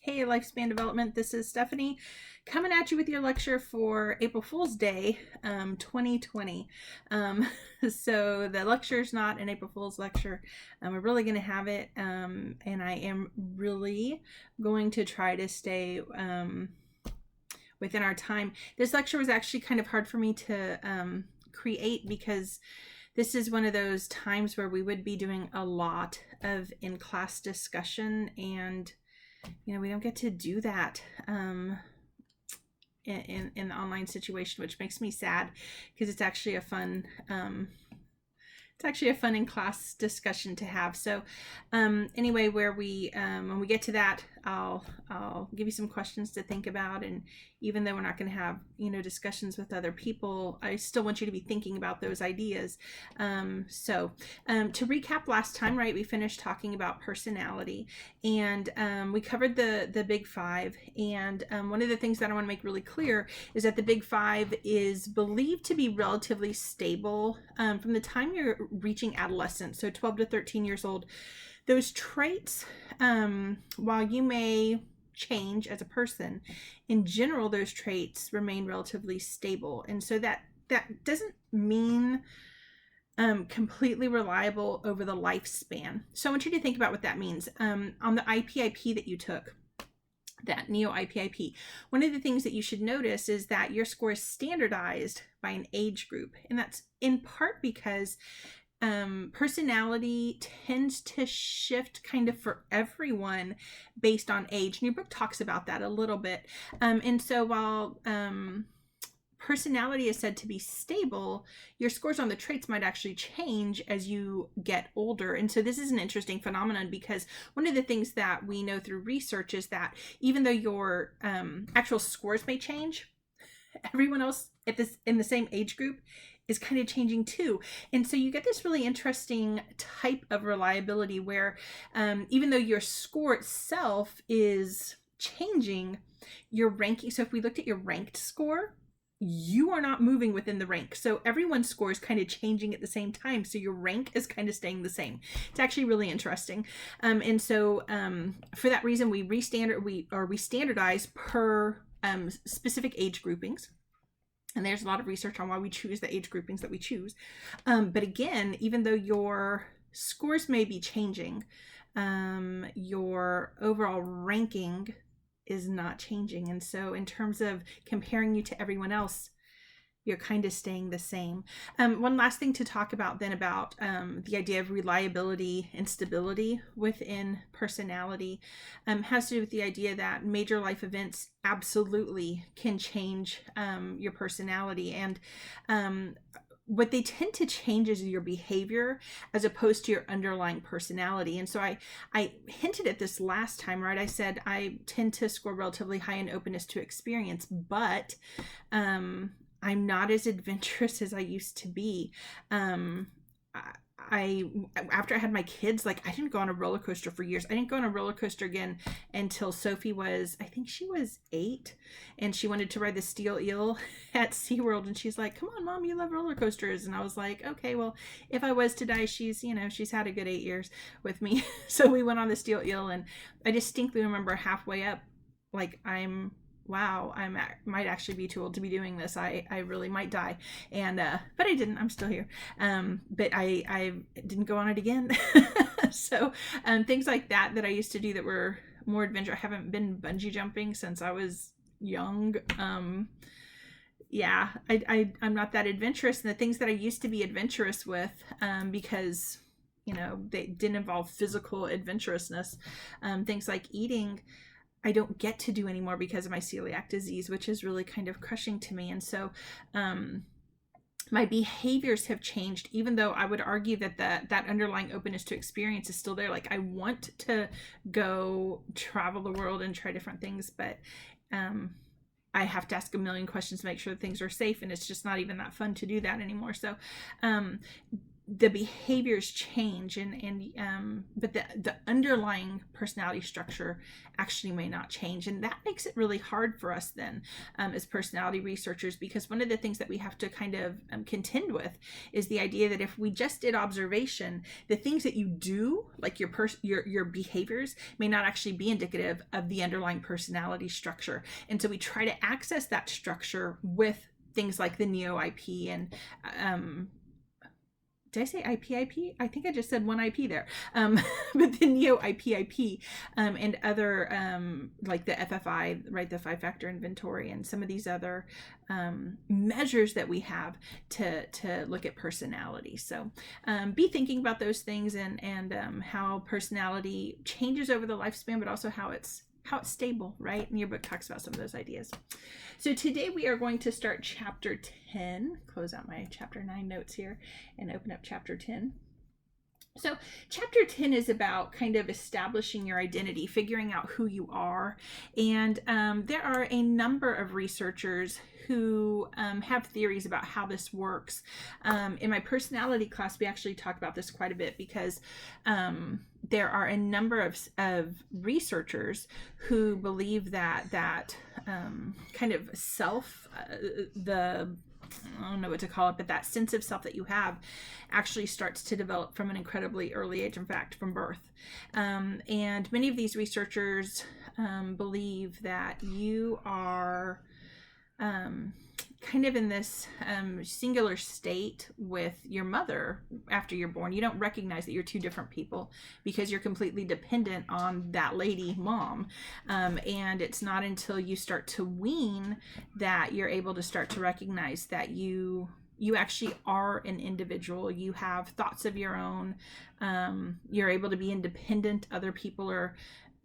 Hey, Lifespan Development, this is Stephanie coming at you with your lecture for April Fool's Day 2020. So the lecture is not an April Fool's lecture. We're really going to have it, and I am really going to try to stay within our time. This lecture was actually kind of hard for me to create because this is one of those times where we would be doing a lot of in-class discussion, and we don't get to do that in the online situation, which makes me sad because it's actually a fun in-class discussion to have. So anyway, when we get to that, I'll give you some questions to think about, and even though we're not going to have discussions with other people, I still want you to be thinking about those ideas. So to recap, last time, right, we finished talking about personality, and we covered the big five, and one of the things that I want to make really clear is that the big five is believed to be relatively stable from the time you're reaching adolescence, so 12 to 13 years old. Those traits, while you may change as a person, in general, those traits remain relatively stable. And so that doesn't mean completely reliable over the lifespan. So I want you to think about what that means. On the IPIP that you took, that Neo-IPIP, one of the things that you should notice is that your score is standardized by an age group. And that's in part because personality tends to shift kind of for everyone based on age. And your book talks about that a little bit. And so while personality is said to be stable, your scores on the traits might actually change as you get older. And so this is an interesting phenomenon because one of the things that we know through research is that even though your actual scores may change, everyone else in the same age group is kind of changing too. And so you get this really interesting type of reliability where even though your score itself is changing, your ranking, so if we looked at your ranked score, you are not moving within the rank. So everyone's score is kind of changing at the same time. So your rank is kind of staying the same. It's actually really interesting. And so for that reason, we standardize per specific age groupings. And there's a lot of research on why we choose the age groupings that we choose. But again, even though your scores may be changing, your overall ranking is not changing. And so in terms of comparing you to everyone else, you're kind of staying the same. One last thing to talk about then about the idea of reliability and stability within personality has to do with the idea that major life events absolutely can change your personality. And what they tend to change is your behavior as opposed to your underlying personality. And so I hinted at this last time, right? I said I tend to score relatively high in openness to experience, but I'm not as adventurous as I used to be. After I had my kids, I didn't go on a roller coaster for years. I didn't go on a roller coaster again until Sophie was, I think she was 8, and she wanted to ride the steel eel at SeaWorld, and she's like, "Come on, Mom, you love roller coasters." And I was like, okay, well, if I was to die, she's had a good 8 years with me. So we went on the steel eel, and I distinctly remember halfway up, wow, might actually be too old to be doing this. I really might die. And but I didn't. I'm still here. But I didn't go on it again. So things like that I used to do that were more adventure. I haven't been bungee jumping since I was young. Yeah, I'm not that adventurous. And the things that I used to be adventurous with, because they didn't involve physical adventurousness, things like eating, I don't get to do anymore because of my celiac disease, which is really kind of crushing to me. And so my behaviors have changed, even though I would argue that that underlying openness to experience is still there. I want to go travel the world and try different things, but I have to ask a million questions to make sure that things are safe, and it's just not even that fun to do that anymore. So the behaviors change, but the underlying personality structure actually may not change, and that makes it really hard for us then as personality researchers, because one of the things that we have to kind of contend with is the idea that if we just did observation, the things that you do, like your behaviors, may not actually be indicative of the underlying personality structure. And so we try to access that structure with things like the Neo-IP and did I say IP? I think I just said one IP there. But the Neo-IP and other like the FFI, right, the 5-factor inventory, and some of these other measures that we have to look at personality. So be thinking about those things and how personality changes over the lifespan, but also how it's stable, right? And your book talks about some of those ideas. So today we are going to start chapter 10, close out my chapter 9 notes here, and open up chapter 10. So chapter 10 is about kind of establishing your identity, figuring out who you are. And there are a number of researchers who have theories about how this works. In my personality class, we actually talk about this quite a bit, because there are a number of researchers who believe that kind of self, I don't know what to call it, but that sense of self that you have actually starts to develop from an incredibly early age, in fact, from birth. And many of these researchers believe that you are kind of in this singular state with your mother after you're born. You don't recognize that you're two different people because you're completely dependent on that lady mom. And it's not until you start to wean that you're able to start to recognize that you actually are an individual. You have thoughts of your own. You're able to be independent. Other people are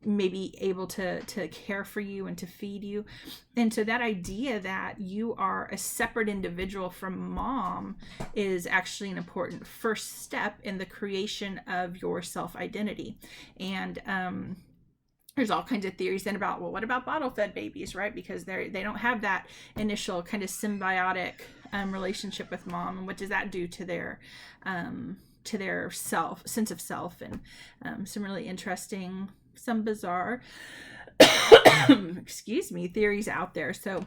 maybe able to care for you and to feed you. And so that idea that you are a separate individual from mom is actually an important first step in the creation of your self-identity. And there's all kinds of theories then about, well, what about bottle-fed babies, right? Because they don't have that initial kind of symbiotic relationship with mom, and what does that do to their sense of self, and some really interesting, some bizarre theories out there. So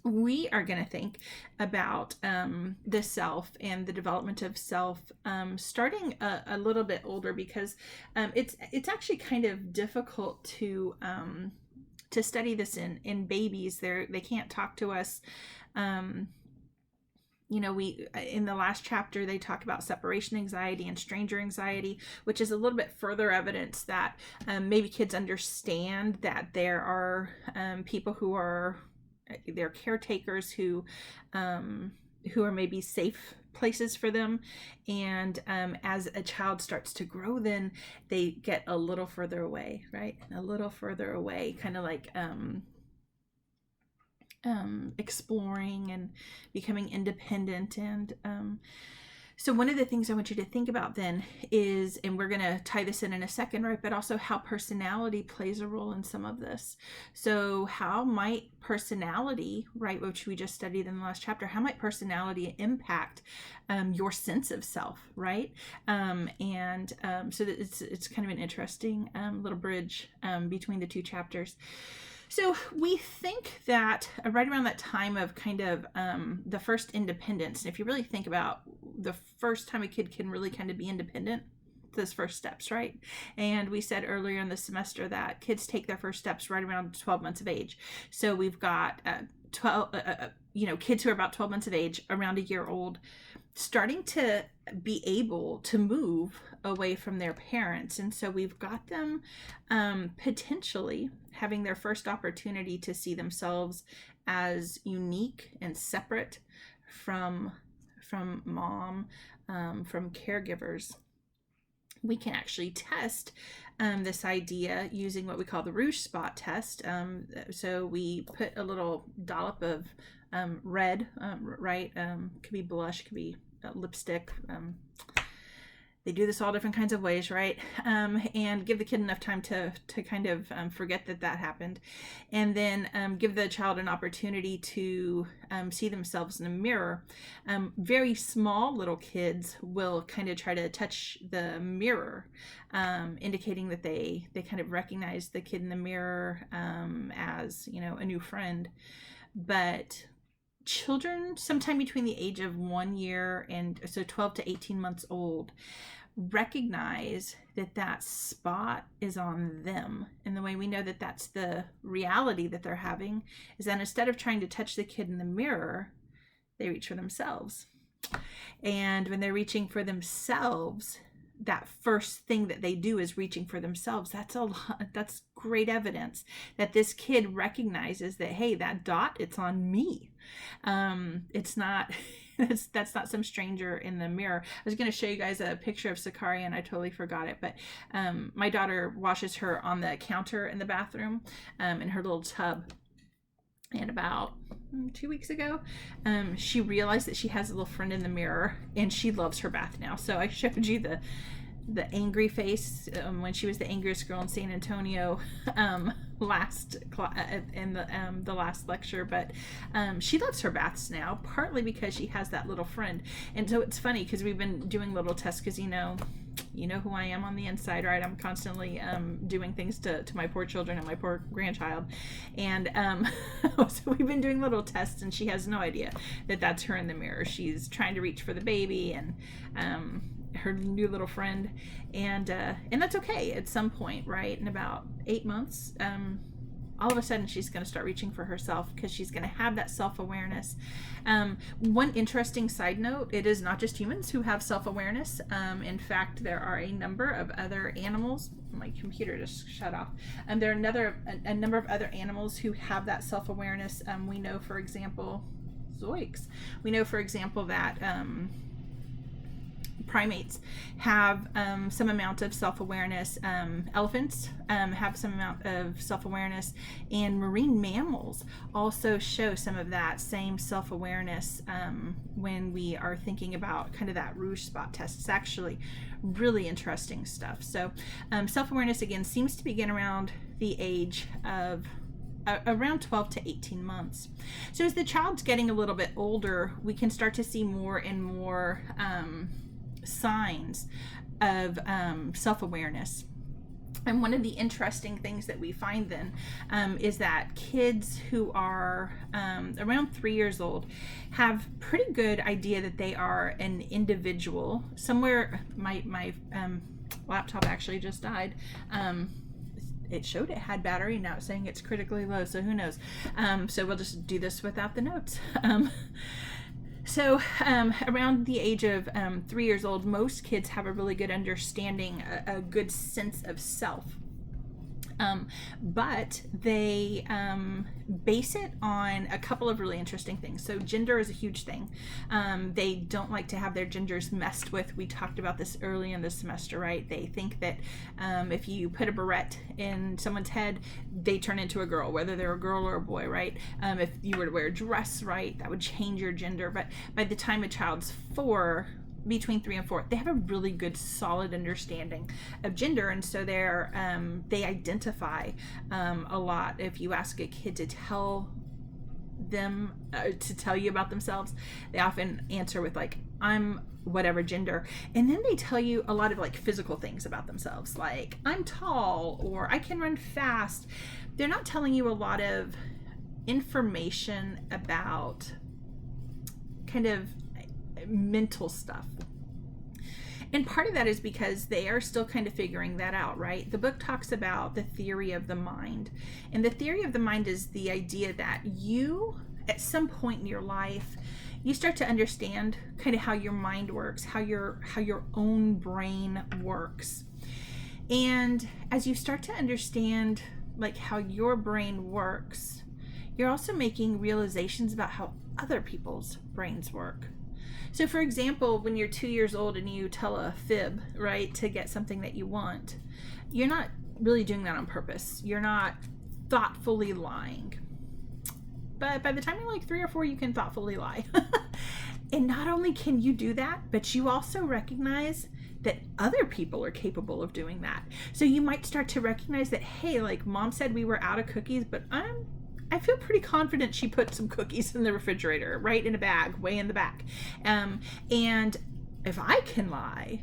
we are going to think about the self and the development of self starting a little bit older, because it's actually kind of difficult to study this in babies. They can't talk to us. We in the last chapter, they talk about separation anxiety and stranger anxiety, which is a little bit further evidence that maybe kids understand that there are people who are their caretakers who are maybe safe places for them. And as a child starts to grow, then they get a little further away, right? A little further away, kind of like exploring and becoming independent. And so one of the things I want you to think about then is, and we're going to tie this in a second, right, but also how personality plays a role in some of this. So how might personality, right, which we just studied in the last chapter, how might personality impact your sense of self, right? So that it's kind of an interesting little bridge between the two chapters. So we think that right around that time of kind of the first independence, and if you really think about the first time a kid can really kind of be independent, those first steps, right? And we said earlier in the semester that kids take their first steps right around 12 months of age. So we've got kids who are about 12 months of age, around a year old, starting to be able to move away from their parents. And so we've got them potentially having their first opportunity to see themselves as unique and separate from mom, from caregivers. We can actually test this idea using what we call the Rouge Spot test. So we put a little dollop of red, right? Could be blush, could be lipstick, They do this all different kinds of ways, right? And give the kid enough time to kind of forget that happened. And then give the child an opportunity to see themselves in a mirror. Very small little kids will kind of try to touch the mirror, indicating that they kind of recognize the kid in the mirror as, a new friend. But children sometime between the age of 1 year and so 12 to 18 months old recognize that spot is on them. And the way we know that that's the reality that they're having is that instead of trying to touch the kid in the mirror, they reach for themselves. And when they're reaching for themselves, that first thing that they do is reaching for themselves. That's great evidence that this kid recognizes that, hey, that dot, it's on me. It's not that's not some stranger in the mirror. I was going to show you guys a picture of Sakaria and I totally forgot it, but my daughter washes her on the counter in the bathroom in her little tub. And about 2 weeks ago, she realized that she has a little friend in the mirror, and she loves her bath now. So I showed you the angry face when she was the angriest girl in San Antonio in the last lecture. But she loves her baths now, partly because she has that little friend. And so it's funny because we've been doing little tests because you know who I am on the inside, right? I'm constantly doing things to my poor children and my poor grandchild. And so we've been doing little tests, and she has no idea that that's her in the mirror. She's trying to reach for the baby and her new little friend. And that's okay at some point, right? In about 8 months, all of a sudden she's going to start reaching for herself because she's going to have that self-awareness. One interesting side note, it is not just humans who have self-awareness. In fact, there are a number of other animals. My computer just shut off. There are a number of other animals who have that self-awareness. We know, for example, that primates have some amount of self-awareness. Elephants have some amount of self-awareness, and marine mammals also show some of that same self-awareness when we are thinking about kind of that rouge spot test. It's actually really interesting stuff. So self-awareness, again, seems to begin around the age of around 12 to 18 months. So as the child's getting a little bit older, we can start to see more and more signs of self-awareness. And one of the interesting things that we find then is that kids who are around 3 years old have pretty good idea that they are an individual. Somewhere, my laptop actually just died. It showed it had battery, now it's saying it's critically low, so who knows. So we'll just do this without the notes. So around the age of 3 years old, most kids have a really good understanding, a good sense of self. But they base it on a couple of really interesting things. So gender is a huge thing. They don't like to have their genders messed with. We talked about this early in the semester, right? They think that if you put a barrette in someone's head, they turn into a girl, whether they're a girl or a boy, right? If you were to wear a dress, right, that would change your gender. But by the time a child's 4, between 3 and 4, they have a really good solid understanding of gender, and so they identify a lot. If you ask a kid to tell you about themselves, they often answer with like, I'm whatever gender, and then they tell you a lot of like physical things about themselves, like I'm tall or I can run fast. They're not telling you a lot of information about kind of mental stuff. And part of that is because they are still kind of figuring that out, right? The book talks about the theory of the mind. And the theory of the mind is the idea that you, at some point in your life, you start to understand kind of how your mind works, how your own brain works. And as you start to understand like how your brain works, you're also making realizations about how other people's brains work. So for example, when you're 2 years old and you tell a fib, right, to get something that you want, you're not really doing that on purpose. You're not thoughtfully lying. But by the time you're like 3 or 4, you can thoughtfully lie. And not only can you do that, but you also recognize that other people are capable of doing that. So you might start to recognize that, hey, like mom said we were out of cookies, but I feel pretty confident she put some cookies in the refrigerator, right in a bag, way in the back. And if I can lie,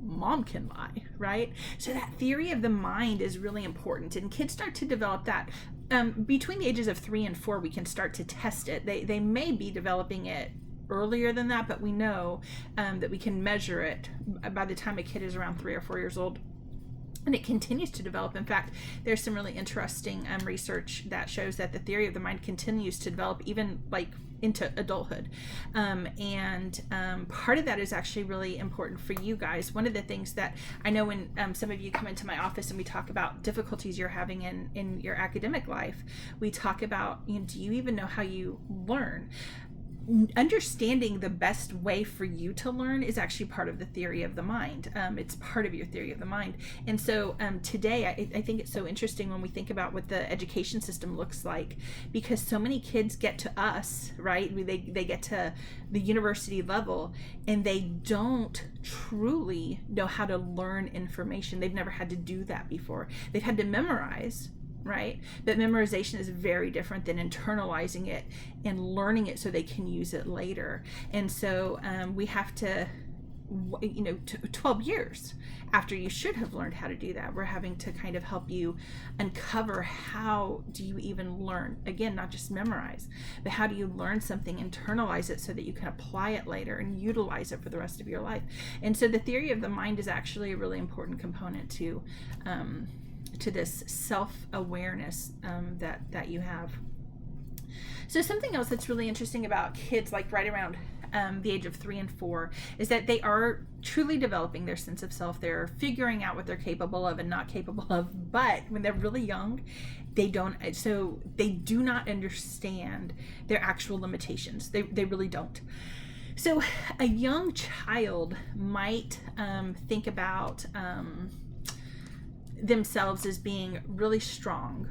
mom can lie, right? So that theory of the mind is really important, and kids start to develop that. Between the ages of 3 and 4, we can start to test it. They may be developing it earlier than that, but we know that we can measure it by the time a kid is around 3 or 4 years old. And it continues to develop. In fact, there's some really interesting research that shows that the theory of the mind continues to develop even like into adulthood. Part of that is actually really important for you guys. One of the things that I know when some of you come into my office and we talk about difficulties you're having in your academic life, we talk about, do you even know how you learn? Understanding the best way for you to learn is actually part of the theory of the mind. It's part of your theory of the mind. And so today, I think it's so interesting when we think about what the education system looks like, because so many kids get to us, right? They get to the university level and they don't truly know how to learn information. They've never had to do that before. They've had to memorize, right? But memorization is very different than internalizing it and learning it so they can use it later. And so we have to, 12 years after you should have learned how to do that, we're having to kind of help you uncover how do you even learn. Again, not just memorize, but how do you learn something, internalize it so that you can apply it later and utilize it for the rest of your life. And so the theory of the mind is actually a really important component to this self-awareness that you have. So something else that's really interesting about kids, like right around the age of 3 and 4, is that they are truly developing their sense of self. They're figuring out what they're capable of and not capable of. But when they're really young, they do not understand their actual limitations. They really don't. So a young child might think about themselves as being really strong,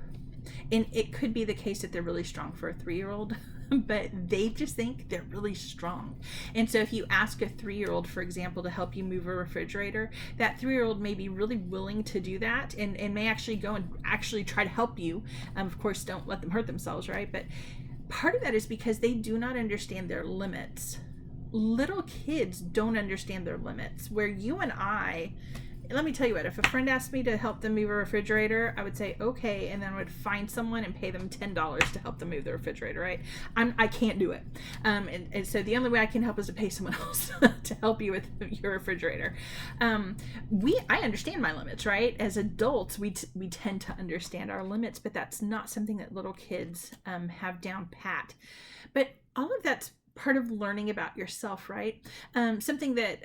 and it could be the case that they're really strong for a 3-year-old, but they just think they're really strong. And so if you ask a 3-year-old, for example, to help you move a refrigerator, that 3-year-old may be really willing to do that and may actually go and actually try to help you. Of course, don't let them hurt themselves, right? But part of that is because they do not understand their limits. Little kids don't understand their limits, where you and I, let me tell you what, if a friend asked me to help them move a refrigerator, I would say, okay, and then I would find someone and pay them $10 to help them move the refrigerator, right? I can't do it. And so the only way I can help is to pay someone else to help you with your refrigerator. I understand my limits, right? As adults, we tend to understand our limits, but that's not something that little kids have down pat. But all of that's part of learning about yourself, right? Something that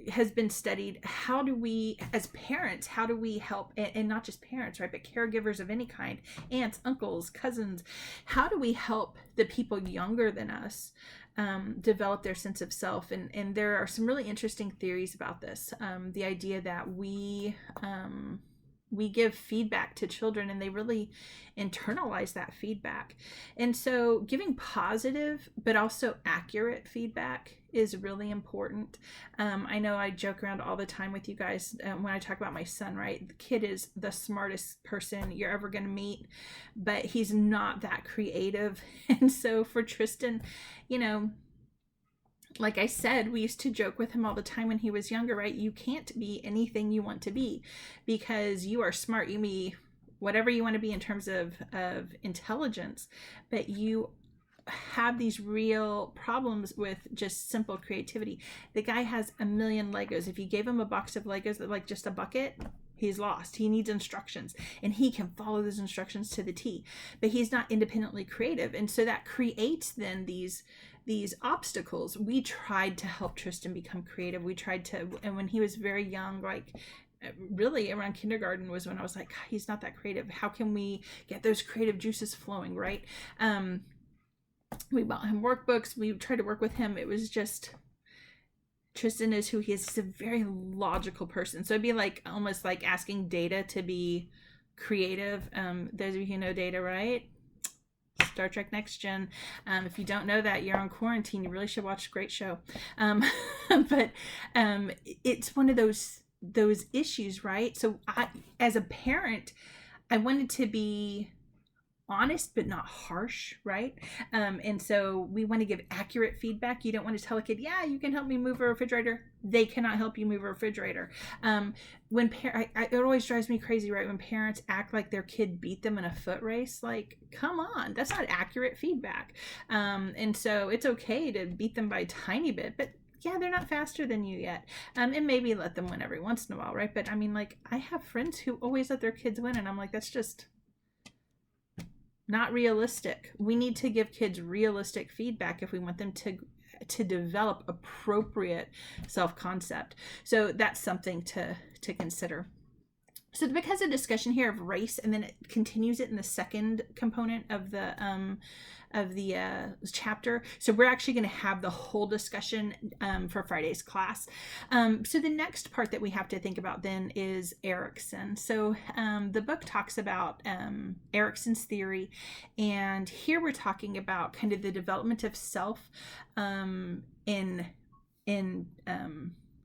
has been studied, how do we, as parents, how do we help, and not just parents, right, but caregivers of any kind, aunts, uncles, cousins, how do we help the people younger than us develop their sense of self? And there are some really interesting theories about this. The idea that we give feedback to children and they really internalize that feedback. And so giving positive but also accurate feedback is really important. I know I joke around all the time with you guys when I talk about my son, right? The kid is the smartest person you're ever going to meet, but he's not that creative. And so for Tristan, like I said, we used to joke with him all the time when he was younger, right? You can't be anything you want to be because you are smart. You be whatever you want to be in terms of intelligence, but you have these real problems with just simple creativity. The guy has a million Legos. If you gave him a box of Legos that like just a bucket, he's lost. He needs instructions and he can follow those instructions to the T, but he's not independently creative. And so that creates then these obstacles. We tried to help Tristan become creative. And when he was very young, like really around kindergarten was when I was like, he's not that creative. How can we get those creative juices flowing, right? We bought him workbooks. We tried to work with him. It was just, Tristan is who he is. He's a very logical person. So it'd be like almost like asking Data to be creative. Those of you who know Data, right? Star Trek Next Gen. If you don't know that, you're on quarantine. You really should watch a great show. But it's one of those issues, right? So I, as a parent, I wanted to be honest but not harsh, right? And so we want to give accurate feedback. You don't want to tell a kid, yeah, you can help me move a refrigerator. They cannot help you move a refrigerator. It always drives me crazy, right, when parents act like their kid beat them in a foot race. Like, come on, that's not accurate feedback. And so it's okay to beat them by a tiny bit, but yeah, they're not faster than you yet. And maybe let them win every once in a while, right? But I mean, like, I have friends who always let their kids win, and I'm like, that's just not realistic. We need to give kids realistic feedback if we want them to develop appropriate self-concept. So that's something to consider. So the book has a discussion here of race, and then it continues it in the second component of the chapter. So we're actually going to have the whole discussion for Friday's class. So the next part that we have to think about then is Erikson. So the book talks about Erikson's theory, and here we're talking about kind of the development of self in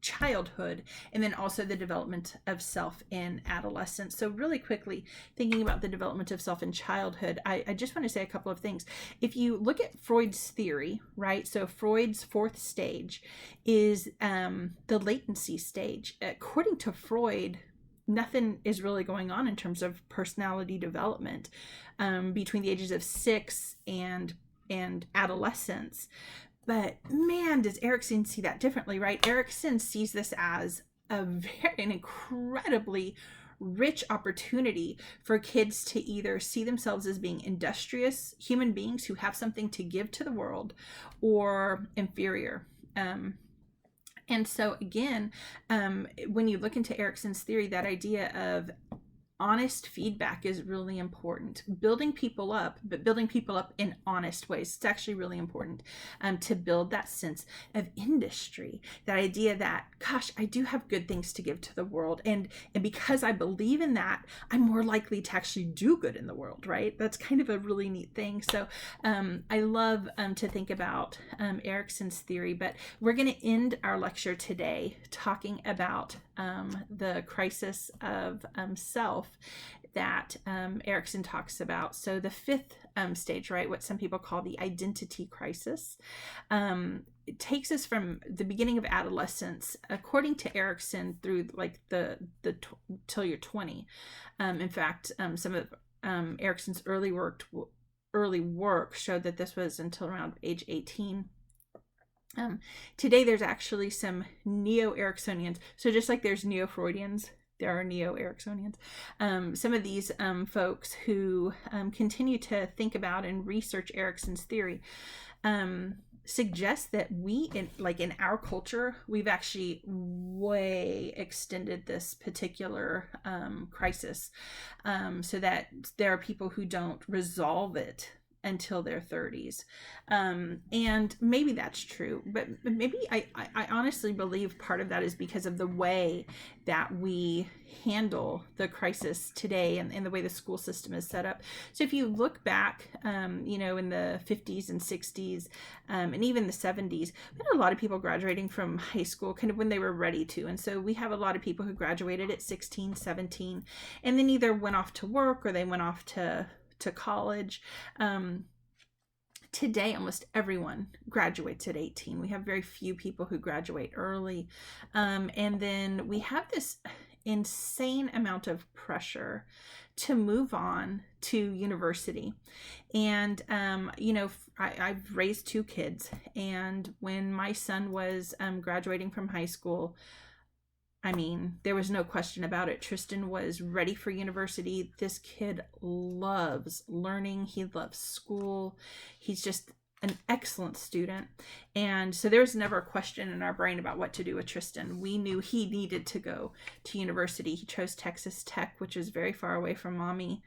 childhood, and then also the development of self in adolescence. So really quickly, thinking about the development of self in childhood, I just want to say a couple of things. If you look at Freud's theory, right, so Freud's fourth stage is the latency stage. According to Freud, nothing is really going on in terms of personality development between the ages of 6 and adolescence. But man, does Erikson see that differently, right? Erikson sees this as an incredibly rich opportunity for kids to either see themselves as being industrious human beings who have something to give to the world, or inferior. And so again, when you look into Erikson's theory, that idea of honest feedback is really important. Building people up, but building people up in honest ways. It's actually really important to build that sense of industry. That idea that, gosh, I do have good things to give to the world. And because I believe in that, I'm more likely to actually do good in the world, right? That's kind of a really neat thing. So I love to think about Erikson's theory, but we're going to end our lecture today talking about the crisis of self that Erikson talks about. So the fifth stage, right, what some people call the identity crisis, it takes us from the beginning of adolescence, according to Erikson, through like the till you're 20. In fact, some of Erikson's early work showed that this was until around age 18. Today there's actually some neo-Eriksonians. So just like there's neo-Freudians, there are neo-Eriksonians. Some of these folks who continue to think about and research Erikson's theory suggest that in our culture, we've actually way extended this particular crisis, so that there are people who don't resolve it until their 30s. And maybe that's true, but maybe I honestly believe part of that is because of the way that we handle the crisis today, and the way the school system is set up. So if you look back, in the 50s and 60s, and even the 70s, we had a lot of people graduating from high school kind of when they were ready to. And so we have a lot of people who graduated at 16, 17, and then either went off to work or they went off to college. Today, almost everyone graduates at 18. We have very few people who graduate early. And then we have this insane amount of pressure to move on to university. And, I've raised 2 kids. And when my son was graduating from high school, I mean, there was no question about it. Tristan was ready for university. This kid loves learning. He loves school. He's just an excellent student. And so there was never a question in our brain about what to do with Tristan. We knew he needed to go to university. He chose Texas Tech, which is very far away from mommy.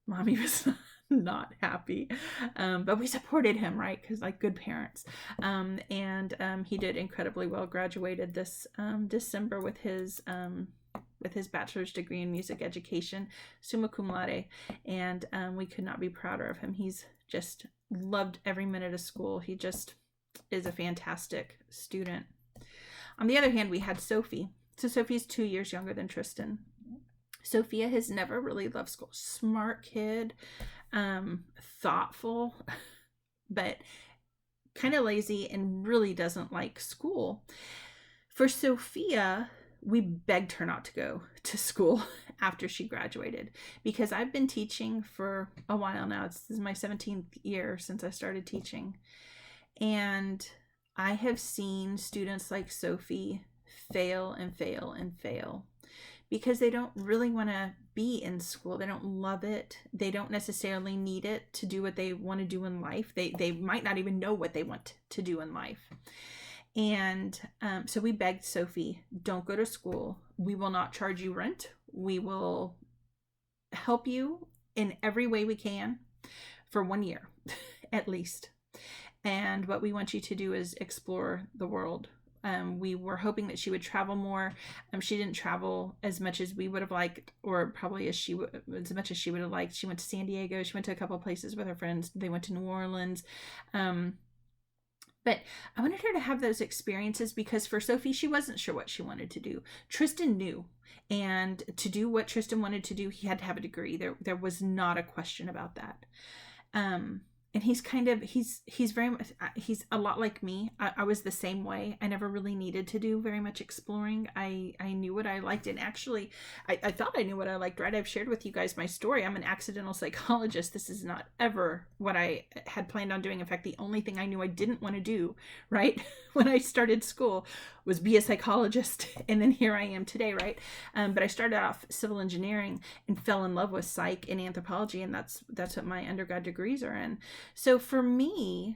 Mommy was not happy, but we supported him, right? Because like good parents. And he did incredibly well. Graduated this December with his with his bachelor's degree in music education, summa cum laude, and we could not be prouder of him. He's just loved every minute of school. He just is a fantastic student. On the other hand, we had Sophie. So Sophie's 2 years younger than Tristan. Sophia has never really loved school. Smart kid, thoughtful, but kind of lazy and really doesn't like school. For Sophia, we begged her not to go to school after she graduated, because I've been teaching for a while now. This is my 17th year since I started teaching. And I have seen students like Sophie fail and fail and fail because they don't really want to be in school. They don't love it. They don't necessarily need it to do what they want to do in life. They might not even know what they want to do in life. And so we begged Sophie, don't go to school. We will not charge you rent. We will help you in every way we can for 1 year, at least. And what we want you to do is explore the world. We were hoping that she would travel more. She didn't travel as much as we would have liked, or probably as much as she would have liked. She went to San Diego. She went to a couple of places with her friends. They went to New Orleans. But I wanted her to have those experiences because for Sophie, she wasn't sure what she wanted to do. Tristan knew. And to do what Tristan wanted to do, he had to have a degree. There was not a question about that. And he's very much, he's a lot like me. I was the same way. I never really needed to do very much exploring. I knew what I liked. And actually, I thought I knew what I liked, right? I've shared with you guys my story. I'm an accidental psychologist. This is not ever what I had planned on doing. In fact, the only thing I knew I didn't want to do, right, when I started school was be a psychologist. And then here I am today, right? But I started off civil engineering and fell in love with psych and anthropology. And that's what my undergrad degrees are in. So for me,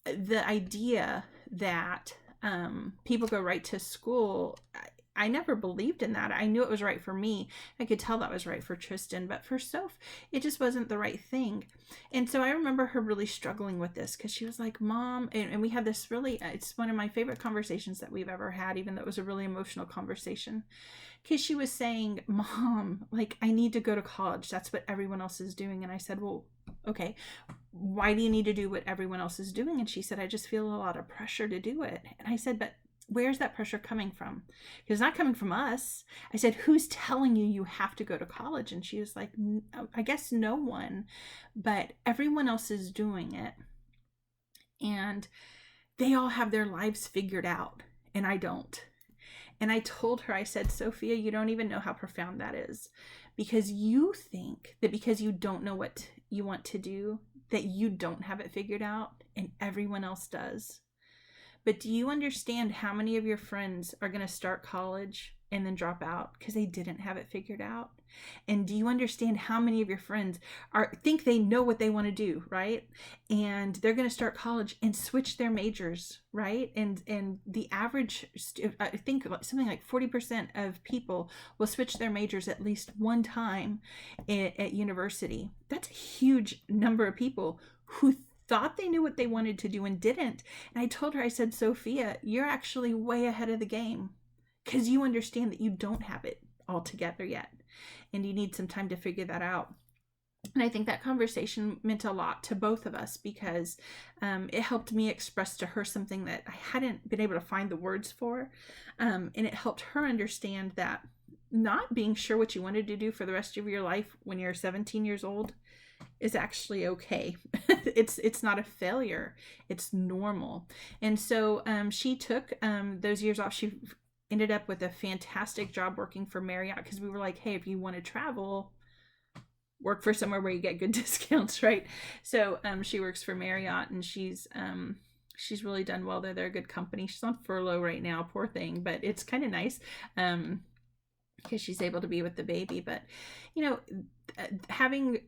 the idea that people go right to school, I never believed in that. I knew it was right for me. I could tell that was right for Tristan, but for Soph, it just wasn't the right thing. And so I remember her really struggling with this because she was like, Mom, and we had this really, it's one of my favorite conversations that we've ever had, even though it was a really emotional conversation. Because she was saying, Mom, like, I need to go to college. That's what everyone else is doing. And I said, well, okay, why do you need to do what everyone else is doing? And she said, I just feel a lot of pressure to do it. And I said, but where's that pressure coming from? Because it's not coming from us. I said, who's telling you have to go to college? And she was like, I guess no one, but everyone else is doing it. And they all have their lives figured out, and I don't. And I told her, I said, Sophia, you don't even know how profound that is, because you think that because you don't know what you want to do, that you don't have it figured out and everyone else does. But do you understand how many of your friends are going to start college and then drop out because they didn't have it figured out? And do you understand how many of your friends think they know what they want to do, right? And they're going to start college and switch their majors, right? And the average, I think something like 40% of people will switch their majors at least one time at university. That's a huge number of people who thought they knew what they wanted to do and didn't. And I told her, I said, Sophia, you're actually way ahead of the game because you understand that you don't have it all together yet. And you need some time to figure that out. And I think that conversation meant a lot to both of us because it helped me express to her something that I hadn't been able to find the words for. And it helped her understand that not being sure what you wanted to do for the rest of your life when you're 17 years old is actually okay. It's not a failure. It's normal. And so she took those years off. She ended up with a fantastic job working for Marriott because we were like, hey, if you want to travel, work for somewhere where you get good discounts, right? So she works for Marriott, and she's really done well there. They're a good company. She's on furlough right now, poor thing, but it's kind of nice because she's able to be with the baby. But having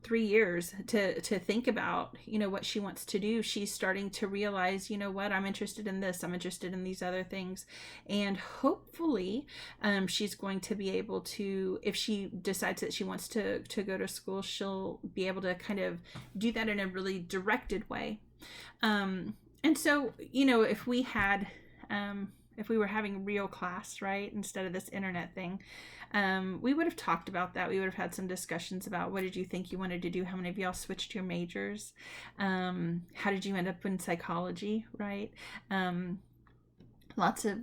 3 years to think about what she wants to do, she's starting to realize, what, I'm interested in this, I'm interested in these other things, and hopefully she's going to be able to, if she decides that she wants to go to school, she'll be able to kind of do that in a really directed way. And so if we had if we were having real class, right, instead of this internet thing, we would have talked about that. We would have had some discussions about what did you think you wanted to do? How many of y'all switched your majors? How did you end up in psychology, right? Lots of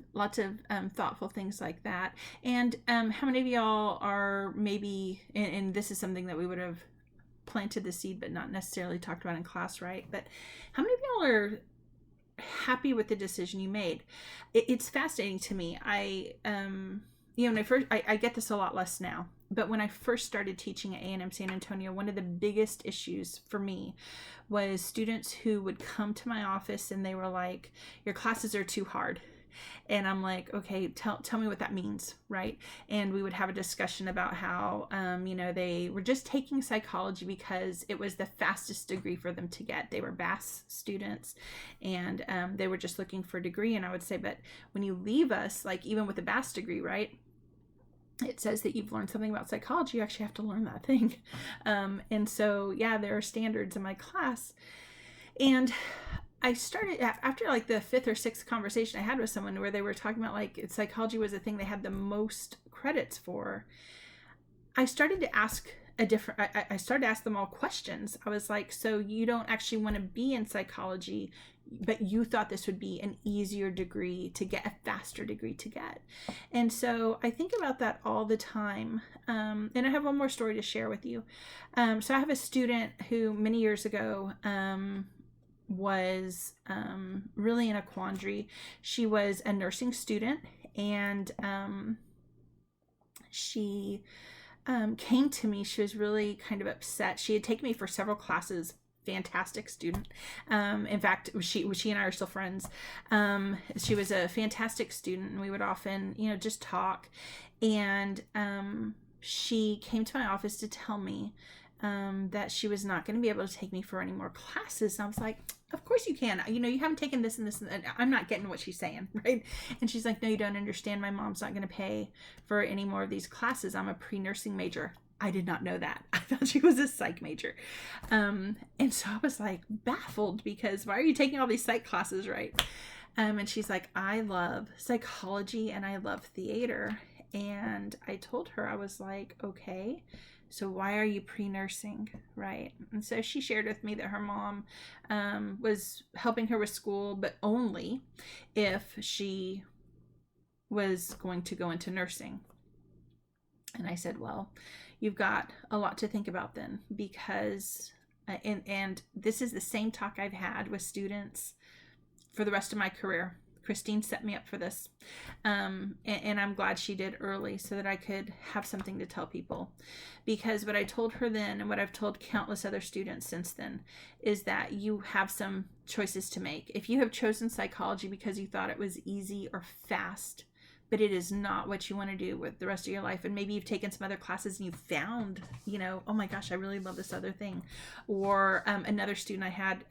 thoughtful things like that. And how many of y'all are maybe, and this is something that we would have planted the seed but not necessarily talked about in class, right? But how many of y'all are happy with the decision you made? It's fascinating to me. When I first, I get this a lot less now, but when I first started teaching at A&M San Antonio, one of the biggest issues for me was students who would come to my office and they were like, your classes are too hard. And I'm like, okay, tell me what that means, right? And we would have a discussion about how, they were just taking psychology because it was the fastest degree for them to get. They were BAS students, and they were just looking for a degree. And I would say, but when you leave us, like even with a BAS degree, right, it says that you've learned something about psychology. You actually have to learn that thing. And so, yeah, there are standards in my class. And I started after like the fifth or sixth conversation I had with someone where they were talking about like psychology was the thing they had the most credits for. I started to ask I started to ask them all questions. I was like, so you don't actually want to be in psychology, but you thought this would be an easier degree to get, a faster degree to get. And so I think about that all the time. And I have one more story to share with you. So I have a student who many years ago, was really in a quandary. She was a nursing student, and she came to me. She was really kind of upset. She had taken me for several classes. Fantastic student. In fact, she and I are still friends. She was a fantastic student, and we would often, just talk. And she came to my office to tell me that she was not going to be able to take me for any more classes. And I was like, of course you can. You haven't taken this and this, and I'm not getting what she's saying, right? And she's like, no, you don't understand. My mom's not going to pay for any more of these classes. I'm a pre-nursing major. I did not know that. I thought she was a psych major. And so I was like baffled, because why are you taking all these psych classes, right? And she's like, I love psychology and I love theater. And I told her, I was like, okay, so why are you pre-nursing, right? And so she shared with me that her mom was helping her with school, but only if she was going to go into nursing. And I said, well, you've got a lot to think about then, because, and this is the same talk I've had with students for the rest of my career. Christine set me up for this. And I'm glad she did early so that I could have something to tell people. Because what I told her then, and what I've told countless other students since then, is that you have some choices to make. If you have chosen psychology because you thought it was easy or fast, but it is not what you want to do with the rest of your life, and maybe you've taken some other classes and you found, oh my gosh, I really love this other thing. Or another student I had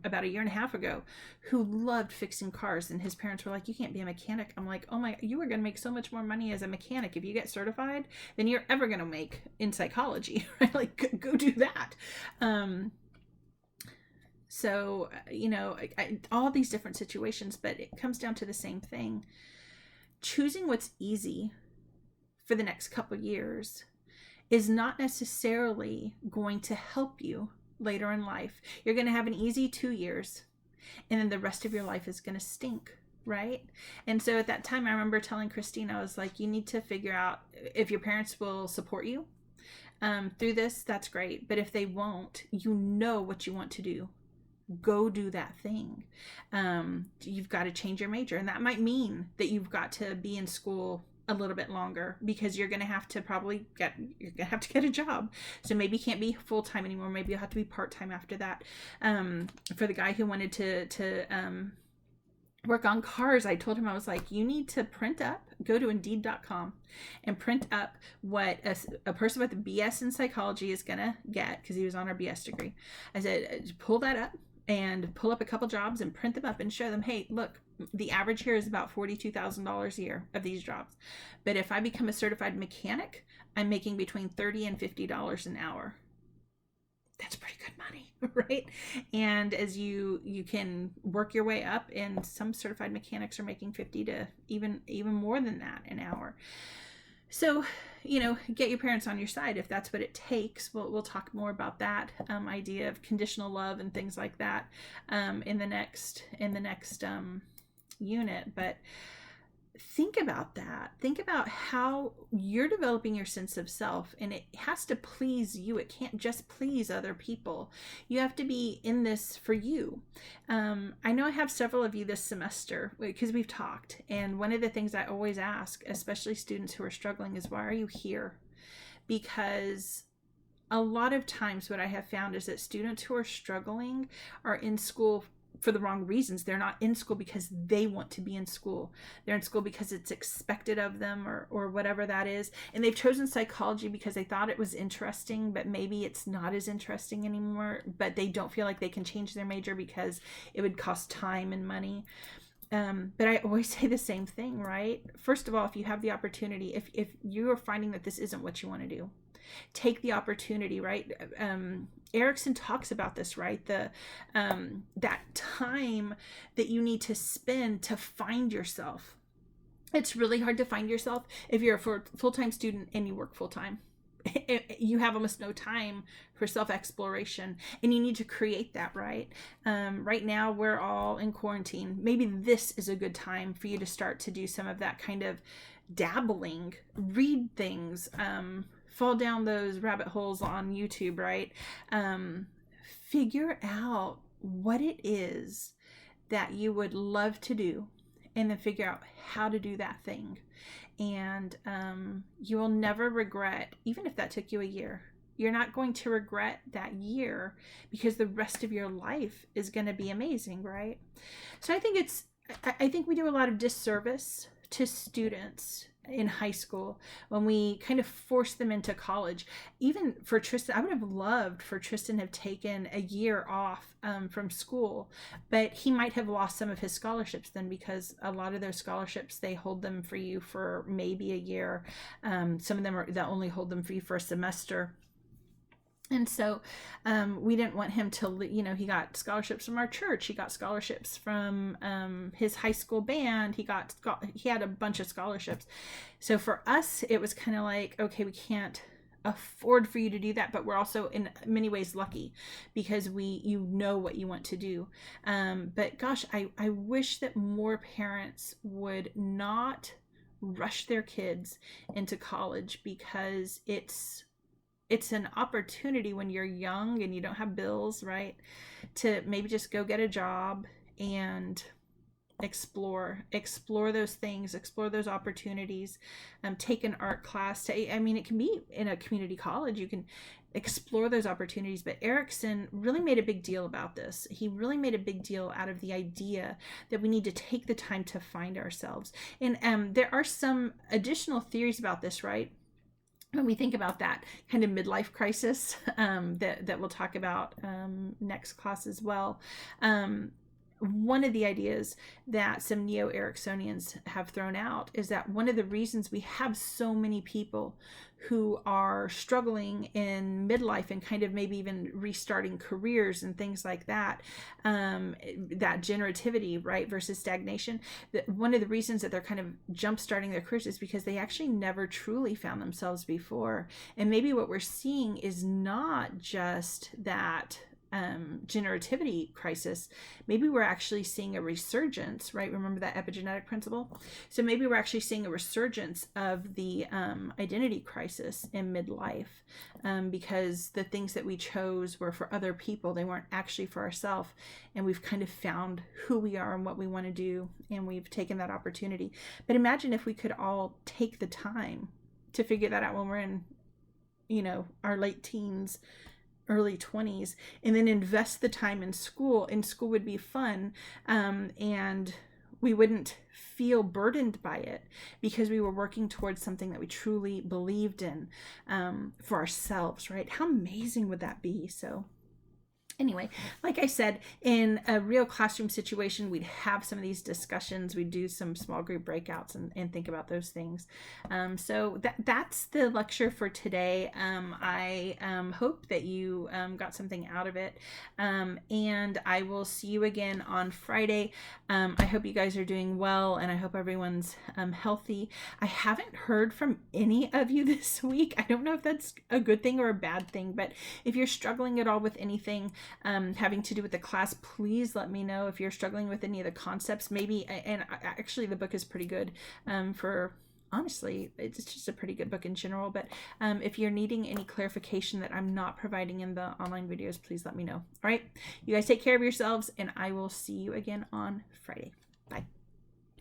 about a year and a half ago, who loved fixing cars, and his parents were like, you can't be a mechanic. I'm like, oh my, you are going to make so much more money as a mechanic if you get certified than you're ever going to make in psychology, right? Like, go do that. So, all these different situations, but it comes down to the same thing. Choosing what's easy for the next couple years is not necessarily going to help you later in life. You're going to have an easy 2 years, and then the rest of your life is going to stink, right? And so at that time, I remember telling Christine, I was like, you need to figure out if your parents will support you through this. That's great. But if they won't, you know what you want to do. Go do that thing. You've got to change your major, and that might mean that you've got to be in school a little bit longer, because you're going to have to get a job. So maybe you can't be full-time anymore. Maybe you'll have to be part-time after that. For the guy who wanted to work on cars, I told him, I was like, you need to go to Indeed.com and print up what a person with a BS in psychology is going to get, because he was on our BS degree. I said, pull that up and pull up a couple jobs and print them up and show them, hey, look, the average here is about $42,000 a year of these jobs. But if I become a certified mechanic, I'm making between $30 and $50 an hour. that's pretty good money, right? And as you can work your way up, and some certified mechanics are making 50 to even more than that an hour. So, get your parents on your side if that's what it takes. We'll talk more about that idea of conditional love and things like that in the next unit. But think about that. Think about how you're developing your sense of self, and it has to please you. It can't just please other people. You have to be in this for you. I know I have several of you this semester because we've talked, and one of the things I always ask, especially students who are struggling, is, why are you here? Because a lot of times what I have found is that students who are struggling are in school for the wrong reasons. They're not in school because they want to be in school. They're in school because it's expected of them, or whatever that is. And they've chosen psychology because they thought it was interesting, but maybe it's not as interesting anymore. But they don't feel like they can change their major because it would cost time and money. But I always say the same thing, right? First of all, if you have the opportunity, if you are finding that this isn't what you want to do, take the opportunity, right? Erickson talks about this, right? That time that you need to spend to find yourself. It's really hard to find yourself if you're a full-time student and you work full-time. You have almost no time for self-exploration, and you need to create that, right? Right now we're all in quarantine. Maybe this is a good time for you to start to do some of that kind of dabbling, read things, fall down those rabbit holes on YouTube, right? Figure out what it is that you would love to do, and then figure out how to do that thing. And you will never regret, even if that took you a year. You're not going to regret that year, because the rest of your life is going to be amazing, right? So I think we do a lot of disservice to students in high school when we kind of force them into college. Even for Tristan, I would have loved for Tristan to have taken a year off from school, but he might have lost some of his scholarships then, because a lot of those scholarships, they hold them for you for maybe a year. Some of them that only hold them for you for a semester. And so we didn't want him to, he got scholarships from our church. He got scholarships from his high school band. He had a bunch of scholarships. So for us, it was kind of like, okay, we can't afford for you to do that, but we're also in many ways lucky because you know what you want to do. But gosh, I wish that more parents would not rush their kids into college, because it's an opportunity when you're young and you don't have bills, right, to maybe just go get a job and explore those things, explore those opportunities. Take an art class. It can be in a community college. You can explore those opportunities. But Erickson really made a big deal about this. He really made a big deal out of the idea that we need to take the time to find ourselves. And there are some additional theories about this, right? When we think about that kind of midlife crisis that we'll talk about next class as well. One of the ideas that some neo-Ericksonians have thrown out is that one of the reasons we have so many people who are struggling in midlife and kind of maybe even restarting careers and things like that, that generativity, right, versus stagnation, that one of the reasons that they're kind of jump starting their careers is because they actually never truly found themselves before. And maybe what we're seeing is not just that generativity crisis. Maybe we're actually seeing a resurgence, right? Remember that epigenetic principle? So maybe we're actually seeing a resurgence of the identity crisis in midlife, because the things that we chose were for other people. They weren't actually for ourselves. And we've kind of found who we are and what we want to do, and we've taken that opportunity. But imagine if we could all take the time to figure that out when we're in, our late teens, early 20s, and then invest the time in school. And school would be fun, and we wouldn't feel burdened by it because we were working towards something that we truly believed in for ourselves, right? How amazing would that be? So Anyway, like I said, in a real classroom situation, we'd have some of these discussions. We'd do some small group breakouts and think about those things. So that's the lecture for today. I hope that you got something out of it. And I will see you again on Friday. I hope you guys are doing well, and I hope everyone's healthy. I haven't heard from any of you this week. I don't know if that's a good thing or a bad thing, but if you're struggling at all with anything, having to do with the class, please let me know if you're struggling with any of the concepts. Maybe, and actually the book is pretty good for, honestly, it's just a pretty good book in general, but if you're needing any clarification that I'm not providing in the online videos, please let me know. All right, you guys take care of yourselves, and I will see you again on Friday.